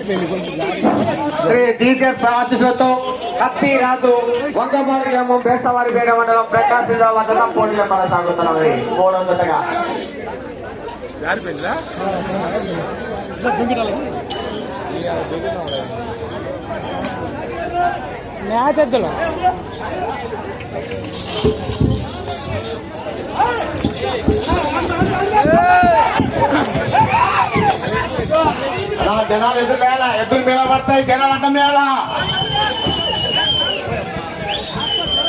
Shri teacher ఆశీస్సులతో కత్తి రాజు వంగమాడి గ్రామం బేస్తవారిపేట మండలం ప్రకాశ్ జిల్లా వద్ద పోటీలు కొనసాగుతున్నది. 3వ జతగా జనాలు ఎదురు మేళ ఎద్దులు మేళ పడతాయి. జనాలు అడ్డం మేళ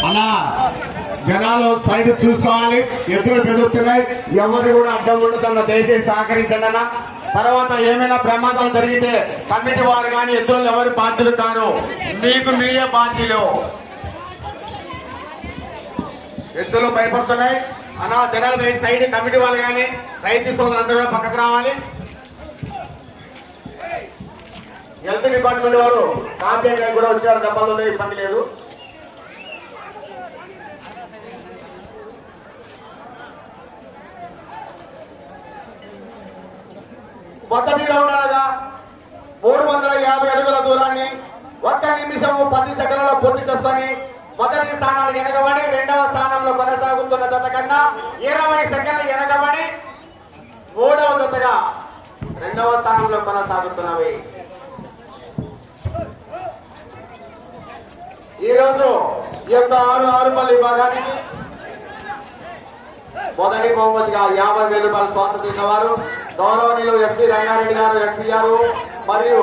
అన్నా, జనాలు సైడ్ చూసుకోవాలి. ఎద్దులు పెరుగుతున్నాయి, ఎవరు కూడా అడ్డం ఉండదు. దయచేసి సహకరించండి అన్న. తర్వాత ఏమైనా ప్రమాదాలు జరిగితే కమిటీ వారు కానీ ఎద్దులు ఎవరు బాధ్యులు కారు, మీకు మీరే బాధ్యులు. ఎద్దులు భయపడుతున్నాయి అన్న. జనాలు సైడ్ కమిటీ వాళ్ళు కానీ రైతు సోదరులందరూ కూడా పక్కకు రావాలి. హెల్త్ డిపార్ట్మెంట్ వారు కాంపిటేట్ కూడా వచ్చారు. డబ్బాలు ఇబ్బంది లేదు. మొదటి రౌండ్ అనగా 350 అడుగుల దూరాన్ని 1 నిమిషం 10 సెకండ్లలో పూర్తి చేసుకొని మొదటి స్థానానికి వెనకబడి 2వ స్థానంలో కొనసాగుతున్న జత కన్నా 20 సెకండ్లు వెనకబడి 3వ జతగా 2వ స్థానంలో కొనసాగుతున్నవి. ఈరోజు ఈ యొక్క 6 విభాగానికి మొదటి బహుమతిగా 50,000 రూపాయలు స్వాతంత్రించిన వారు గౌరవనీయులు ఎస్పీ రంగారెడ్డి గారు ఎంపీ గారు మరియు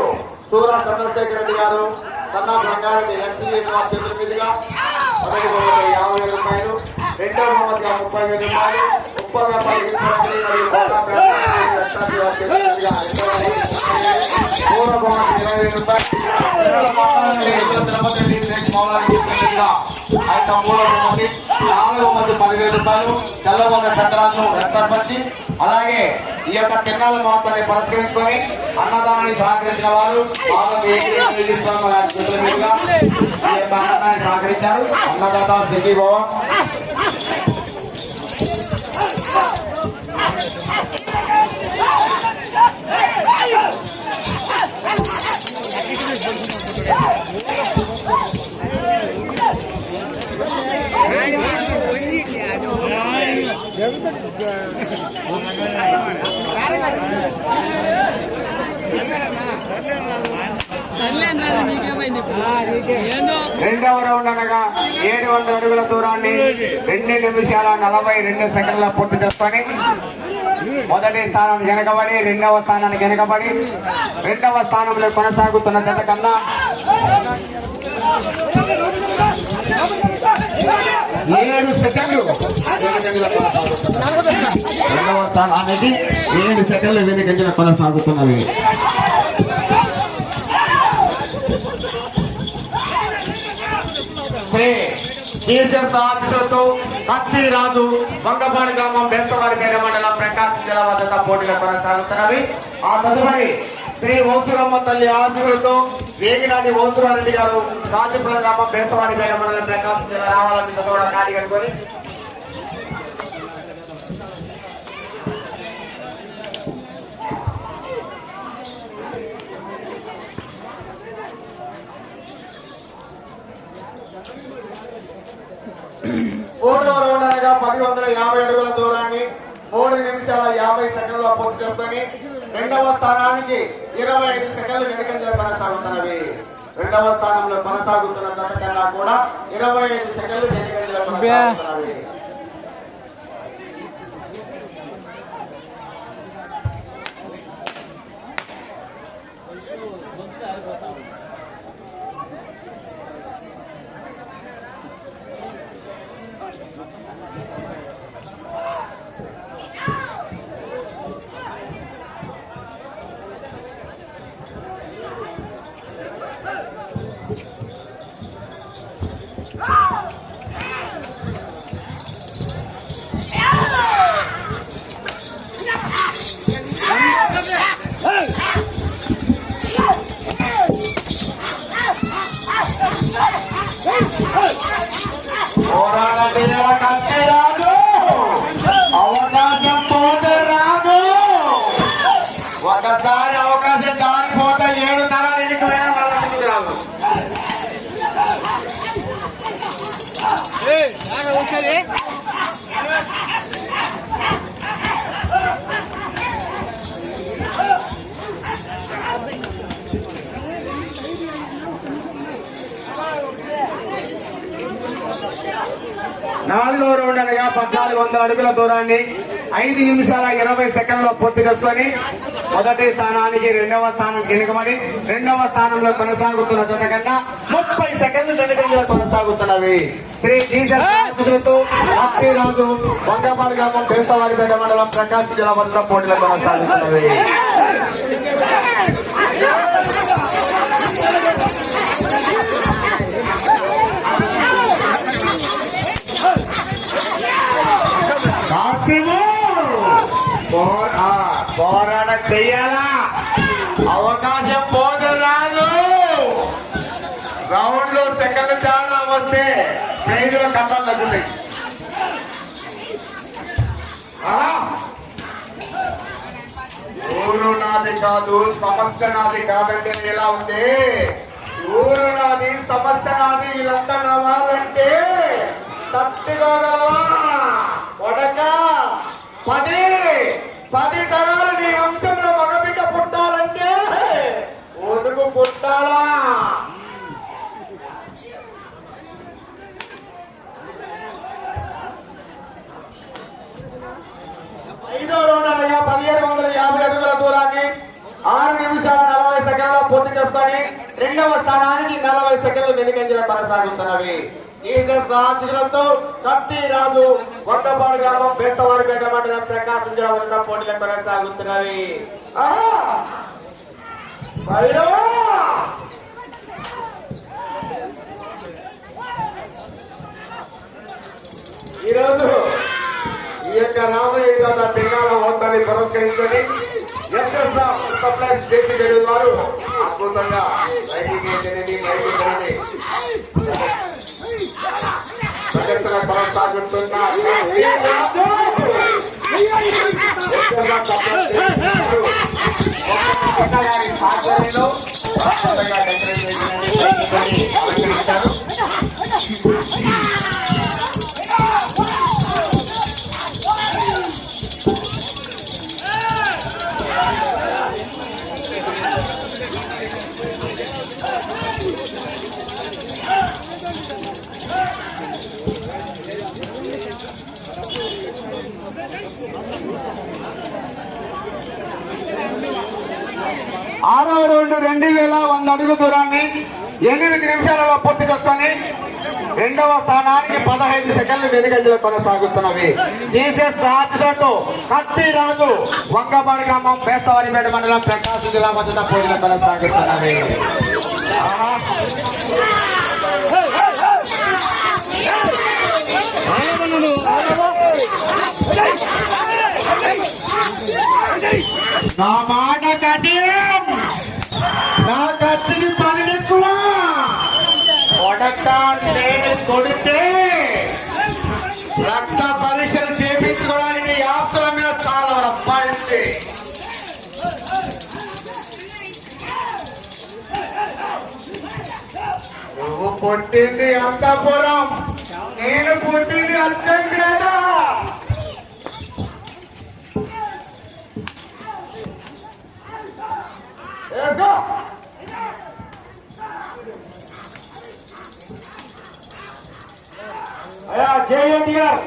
సూరా చంద్రశేఖర్ రెడ్డి గారు, సన్నా రంగారెడ్డి ఎంపీ చేతుల మీదుగా మొదటి బహుమతి 50,000 రూపాయలు, 2వ బహుమతిగా 30,000 రూపాయలు, 30 రూపాయలు 3వ బహుమతి 20,000 రూపాయలు, 4వ బహుమతి 10,000 రూపాయలు, తెల్లబోద పెద్దరాజు సర్పంచి. అలాగే ఈ యొక్క తిన్నాల మహత్వాన్ని పురస్కరించుకొని అన్నదానాన్ని సహకరించిన వారు చేతుల మీదుగా ఈ యొక్క అన్నదానాన్ని సహకరించారు. అన్నదాత సిటీ భవన్ రెండవ రౌండ్ అనగా 700 అడుగుల దూరాన్ని 2 నిమిషాల 42 సెకండ్ల పూర్తి చేసుకొని మొదటి స్థానానికి వెనకబడి 2వ స్థానానికి వెనకబడి 2వ స్థానంలో కొనసాగుతున్న జత కన్నా 7 సెకండ్లు 2వ స్థానానికి 7 సెకండ్లు వెనుకంజన కొనసాగుతున్నది. ఆశీస్సులతో కత్తి రాజు వంగపాడి గ్రామం బేస్తవారిపేట మండలం ప్రకాశం జిల్లా వద్ద పోటీలు కొనసాగుతున్నవి. ఆ తదుపరి శ్రీ ఓసురమ్మ తల్లి ఆశీస్సులతో వేగినాటి ఓసురారెడ్డి గారు రాజపురం గ్రామం బేస్తవారిపేట మండలం ప్రకాశం జిల్లా రావాలని కూడా ఖాళీ కనుకొని మూడవ రౌండ్ అనగా 150 అడుగుల దూరాన్ని 3 నిమిషాల 50 సెకండ్ల పూర్తి చేసుకొని 2వ స్థానానికి 25 సెకండ్లు వెనుకంజ కొనసాగుతున్నవి. 2వ స్థానంలో కొనసాగుతున్న జత కన్నా కూడా 25 సెకండ్లు వెనుకంజ కొనసాగుతున్నవి. ఒకసారి అవకాశం దారిపోతే 7 తరాలు నాలుగో రౌండ్ అనగా 1400 అడుగుల దూరాన్ని 5 నిమిషాల 20 సెకండ్లో పూర్తి చేసుకొని మొదటి స్థానానికి రెండవ స్థానం వెనుకబడి రెండవ స్థానంలో కొనసాగుతున్న జత కన్నా 30 సెకండ్లు వెనుకంగా కొనసాగుతున్నవి. శ్రీ జీసస్ రాజు వంగపాడు గ్రామం పేసవారిపేట మండలం ప్రకాశం జిల్లా వద్ద పోటీలు కొనసాగుతున్నవి. పోరాటం చెయ్యాలా, అవకాశం పోదు రాదు. రౌండ్ లో సెకండ్ చాలా వస్తే ప్రైజుల కట్టాలు తగ్గుతాయి. ఊరు నాది కాదు సమస్య నాది కాదంటే ఎలా ఉంది? ఊరు నాది సమస్య నాది వీళ్ళంతా నవ్వాలంటే తట్టుకోగలవా? కొడక 10 తరాలు నీ వంశంలో మగబిడ్డ పుట్టాలంటే ఒడుగు పుట్టాలా? ఐదో రౌండ్ అనగా 1750 అడుగుల దూరాన్ని 6 నిమిషాల 40 సెకండ్ల పూర్తి చేసుకొని రెండవ స్థానానికి 40 సెకండ్లు వెనుకంజల కొనసాగుతున్నవి. ఈ రాజులతో కత్తి రాజు వంటపాడు గ్రామం పేటవారిపేట మండలం ప్రకాశం జిల్లా వద్ద పోటీలు కొనసాగుతున్నవి. ఈరోజు ఈ యొక్క రామయ్య తెలంగాణ హోదాన్ని పురస్కరించుకొని సప్లైస్ చేసి వారు అద్భుతంగా ప్రదర్శన కొనసాగుతున్న ఆధ్వర్యంలో అద్భుతంగా డెకరేట్ అలంకరించారు. ఆరవ రౌండ్ 2100 అడుగు దూరాన్ని 8 నిమిషాలలో పూర్తి చేసుకొని రెండవ స్థానానికి 15 సెకండ్లు వెనుకంజలో కొనసాగుతున్నవి. జీసస్ రాజుతో కత్తి రాజు వంగపాడు గ్రామం పేసవారిపేట మండలం ప్రకాశం జిల్లా మధ్య పోటీలు కొనసాగుతున్నవి. నా మాట కఠినం, నా కత్తికి పని ఎక్కువ. కొడితే రక్త పరీక్షలు చేపించుకోవడానికి ఆస్తుల మీద చాలా రప్పాయింది. నువ్వు పుట్టింది అంతపురం, నేను పుట్టింది అచ్చంపేట. అయ్యా జేఎన్టీఆర్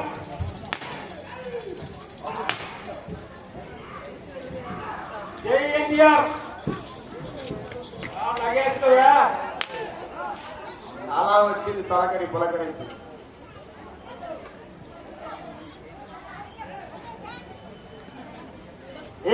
నగేస్తుగా అలా వచ్చింది తొలకరి పులకరించి.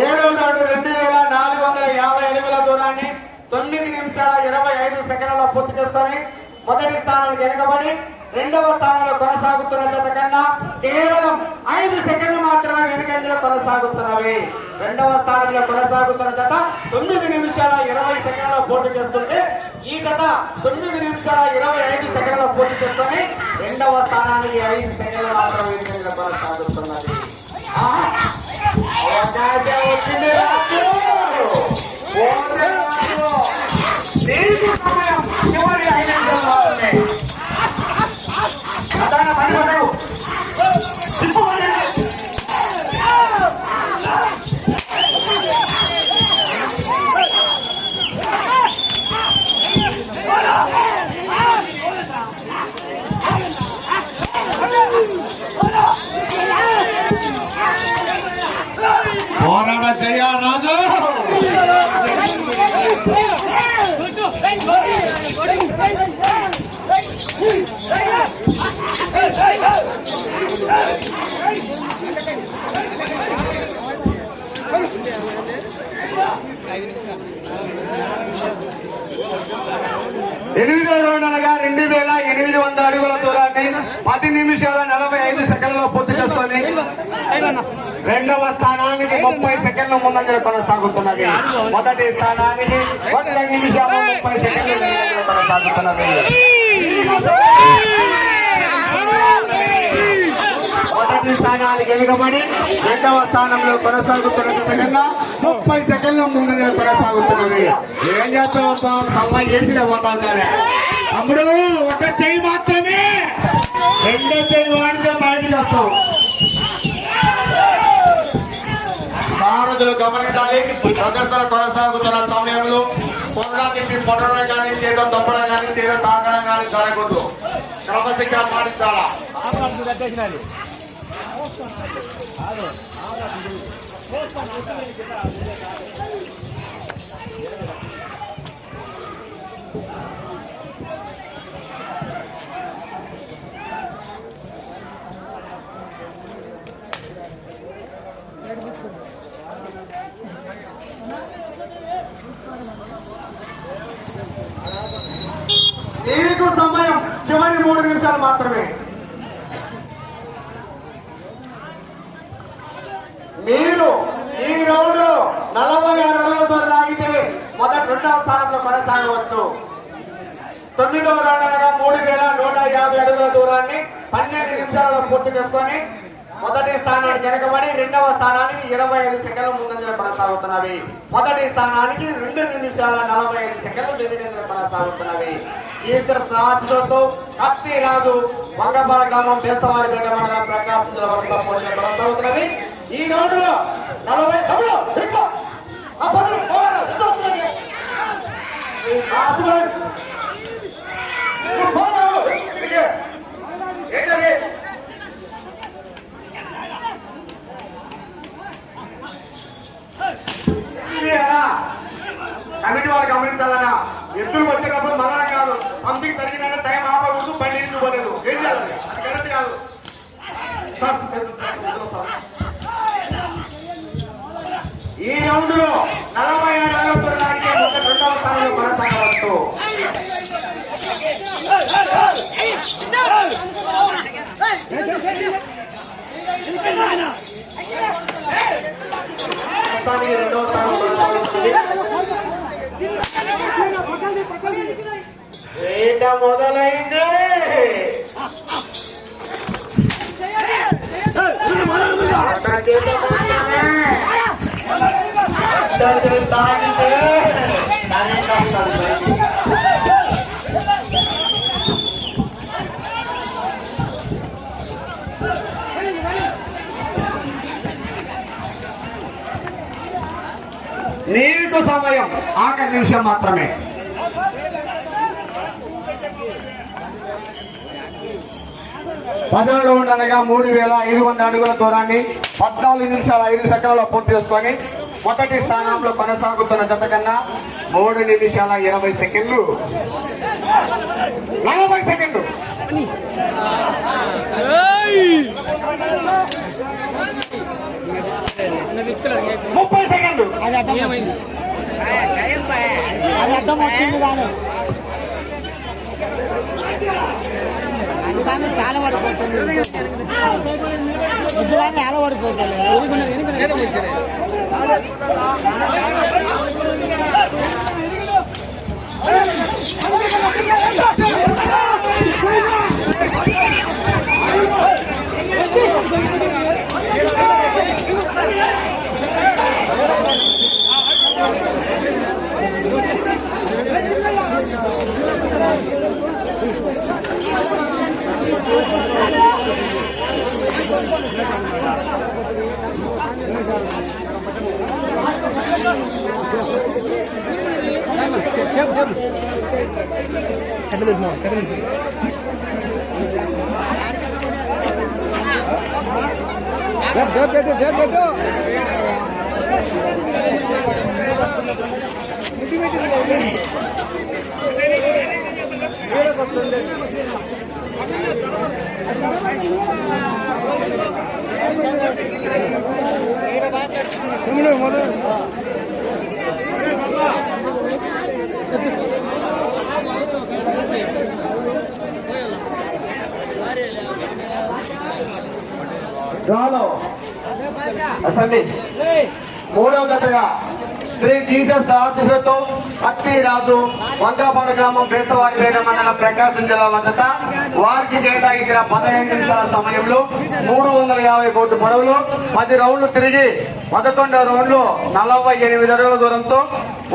ఏడో నాడు 2450 అడుగుల దూరాన్ని 9 నిమిషాల 25 సెకండ్లలో పూర్తి చేసుకొని మొదటి స్థానానికి వెనుకబడి రెండవ స్థానంలో కొనసాగుతున్న జత కన్నా కేవలం 5 సెకండ్లు మాత్రమే వెనుకంజలో కొనసాగుతున్నవి. రెండవ స్థానంలో కొనసాగుతున్న జత 9 నిమిషాల 20 సెకండ్లలో పోటీ చేస్తుంటే ఈ జత 9 నిమిషాల 25 సెకండ్లలో పోటీ చేసుకొని రెండవ స్థానానికి 5 సెకండ్లు మాత్రమే వెనుకంజలో కొనసాగుతున్నది. అవకాశం వచ్చింది సమయం చివరి 5 నిమిషాలు మాత్రమే. ఎనిమిదో రౌండ్ అనగా 2800 అడుగుల దూరాన్ని 10 నిమిషాల 45 సెకండ్లలో పూర్తి చేసుకొని రెండవ స్థానానికి 30 సెకండ్ల ముందంజలు కొనసాగుతున్నది. మొదటి స్థానానికి 1 నిమిషాల 30 సెకండ్ల ముందంజలు కొనసాగుతున్నది. మొదటి స్థానానికి వెనుకబడి రెండవ స్థానంలో కొనసాగుతున్న కన్నా 30 సెకండ్ల ముందు కొనసాగుతున్నది. ఏం చేస్తాం సల్లా చేసి పోతాం కానీ అప్పుడు ఒక చెయ్యి మాత్రమే, రెండో చెయ్యి వాడితే బయటకు వస్తాం. సారథులు గమనించాలి. ప్రదర్శన కొనసాగుతున్న సమయంలో పొందడానికి పొడవడం కానీ చేయడం తప్పడం కానీ చేయడం తాకడం కానీ జరగదు. క్రమశిక్షణ పాటించాలా. నీకు సమయం చివరి 3 నిమిషాలు మాత్రమే. మీరు ఈ రౌండ్ 46 అడుగులతో లాగితే మొదటి రెండవ స్థానంలో కొనసాగవచ్చు. 9వ రౌండ్ అనగా 3150 అడుగుల దూరాన్ని 12 నిమిషాలలో పూర్తి చేసుకొని మొదటి స్థానానికి వెనకబడి రెండవ స్థానానికి 25 సెకండ్ల ముందంజలు కొనసాగుతున్నవి. మొదటి స్థానానికి 2 నిమిషాల 45 సెకండ్లు ముందంజలు కొనసాగుతున్నవి. ఈశ్వర సాధ్యతో కత్తి రాజు వంగపాల గ్రామం దేశవారి మండలం ప్రకాశం జిల్లా వరకు పోటీలు కొనసాగుతున్నవి. ఈ రౌండ్ లో 40 కమిటీ వాళ్ళు గమనించాలన్నా. ఎద్దులు వచ్చేటప్పుడు మళ్ళా కాదు, పంపింగ్ తగ్గిన టైం ఆపకూడదు, బండి ఇవ్వలేదు. ఏం చేయాలి? అది కరెక్ట్ కాదు. ఈ రౌండ్ లో 46 అడుగుల లాగితే రెండవ స్థానంలో కొనసాగవచ్చు. రెండవ స్థానం మొదలైంది. నీకు సమయం ఆఖరి నిమిషం మాత్రమే. పదో రౌండ్ అనగా 3500 అడుగుల దూరాన్ని 14 నిమిషాల 5 సెకండ్లలో పూర్తి చేసుకొని మొదటి స్థానంలో కొనసాగుతున్న జత కన్నా 3 నిమిషాల 20 సెకండ్లు 40 సెకండ్లు 30 సెకండ్లు అది అర్థం వచ్చింది కానీ అందుకని చాలా పడిపోతుంది. ఇద్దరాన్ని చాలా పడిపోతుంది. రాలో అసలు మూడవ జతగా శ్రీ జీసస్ ఆశీస్సులతో అత్తి రాజు వంకాపాడు గ్రామం బేసవారిపేట మండలం ప్రకాశం జిల్లా వద్ద వారికి కేటాయించిన 15 నిమిషాల సమయంలో 350 కోట్ల పొడవులో 10 రౌండ్లు తిరిగి 11వ రౌండ్ లో 48 అడుగుల దూరంతో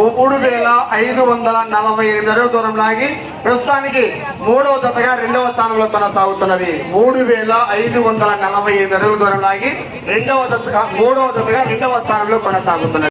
3548 అడుగుల దూరం లాగి ప్రస్తుతానికి మూడవ జతగా రెండవ స్థానంలో కొనసాగుతున్నది. 3548 అడుగుల దూరం లాగి మూడవ జతగా రెండవ స్థానంలో కొనసాగుతున్నది.